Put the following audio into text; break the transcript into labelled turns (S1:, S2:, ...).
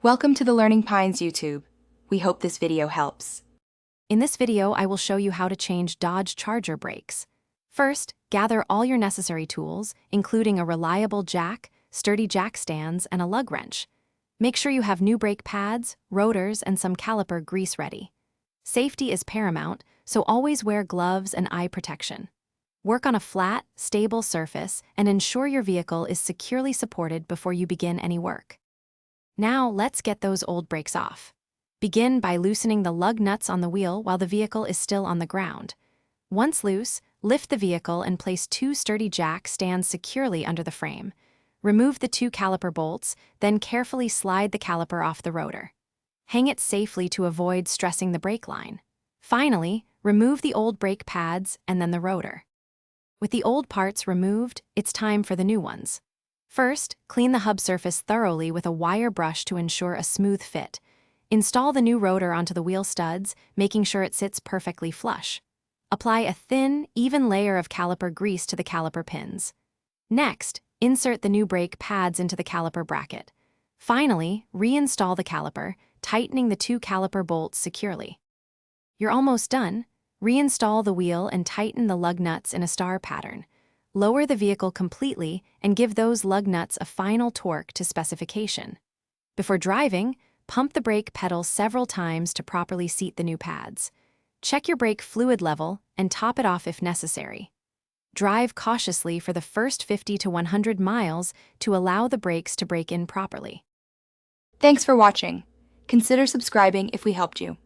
S1: Welcome to the Learning Pines YouTube. We hope this video helps.
S2: In this video, I will show you how to change Dodge Charger brakes. First, gather all your necessary tools, including a reliable jack, sturdy jack stands, and a lug wrench. Make sure you have new brake pads, rotors, and some caliper grease ready. Safety is paramount, so always wear gloves and eye protection. Work on a flat, stable surface and ensure your vehicle is securely supported before you begin any work. Now, let's get those old brakes off. Begin by loosening the lug nuts on the wheel while the vehicle is still on the ground. Once loose, lift the vehicle and place two sturdy jack stands securely under the frame. Remove the two caliper bolts, then carefully slide the caliper off the rotor. Hang it safely to avoid stressing the brake line. Finally, remove the old brake pads and then the rotor. With the old parts removed, it's time for the new ones. First, clean the hub surface thoroughly with a wire brush to ensure a smooth fit. Install the new rotor onto the wheel studs, making sure it sits perfectly flush. Apply a thin, even layer of caliper grease to the caliper pins. Next, insert the new brake pads into the caliper bracket. Finally, reinstall the caliper, tightening the two caliper bolts securely. You're almost done. Reinstall the wheel and tighten the lug nuts in a star pattern. Lower the vehicle completely and give those lug nuts a final torque to specification. Before driving, pump the brake pedal several times to properly seat the new pads. Check your brake fluid level and top it off if necessary. Drive cautiously for the first 50 to 100 miles to allow the brakes to brake in properly.
S1: Thanks for watching. Consider subscribing if we helped you.